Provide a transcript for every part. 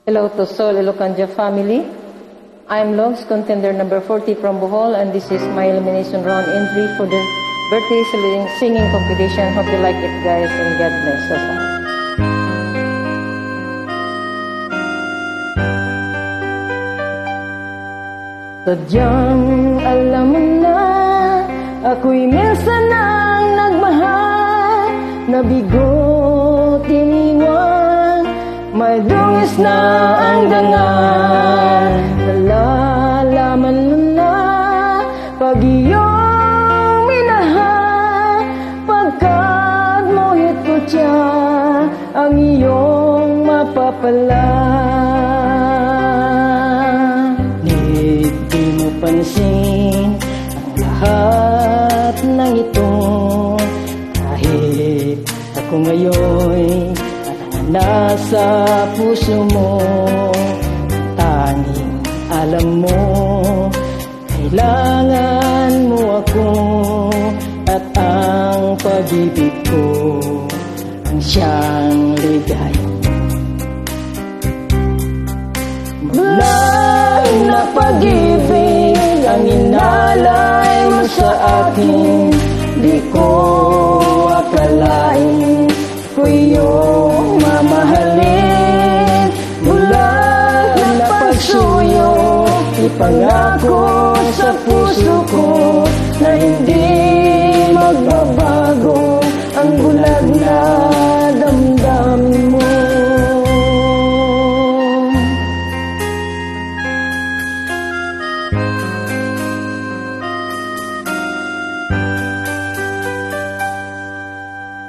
Hello to Sol Ilocanja family. I'm Logs, contender number 40 from Bohol, and this is my elimination round entry for the birthday singing competition. Hope you like it, guys, and God bless us all. Sadyang alam mo na, ako'y minsan nang nagmahal, nabigo, tiniwan, may dungis na ang dangal. Nalalaman mo na, pag iyong minahal, pagkat mohit ko siya, ang iyong mapapala. Pansin ang lahat ng ito, kahit ako ngayon at ang nasa puso mo. Tanging alam mo, kailangan mo ako, at ang pag-ibig ko ang siyang ligaya. Mula na pag-ibig ang inalay mo sa akin, di ko akalain ko iyong mamahalin. Mula na pagsuyo, ipangako sa puso ko na hindi magbabago ang bulag na damdamin mo.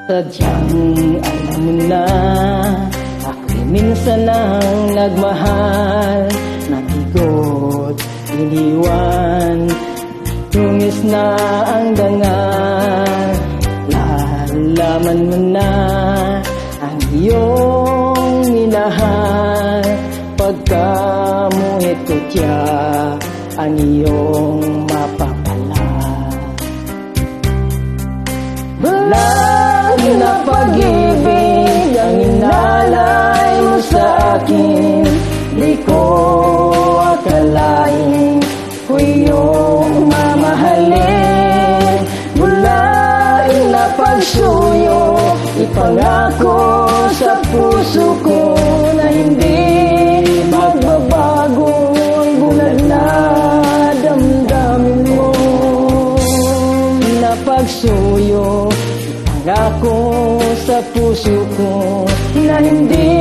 Sadyang alam mo na, ako'y minsan lang nagmahal, nabigot, iniwan, tungis na ang dangal. Lalaman mo na ang iyong minahal, pagkamuhit ko siya, ang iyong mapapala. Na pag-ibig ang inalay mo sa akin, di ko akalain ko iyong mamahalin. Mula na pagsuyo, ipangako sa puso ko na hindi magbabago ang bulag na damdamin mo. Na pagsuyo, ako sa puso ko na hindi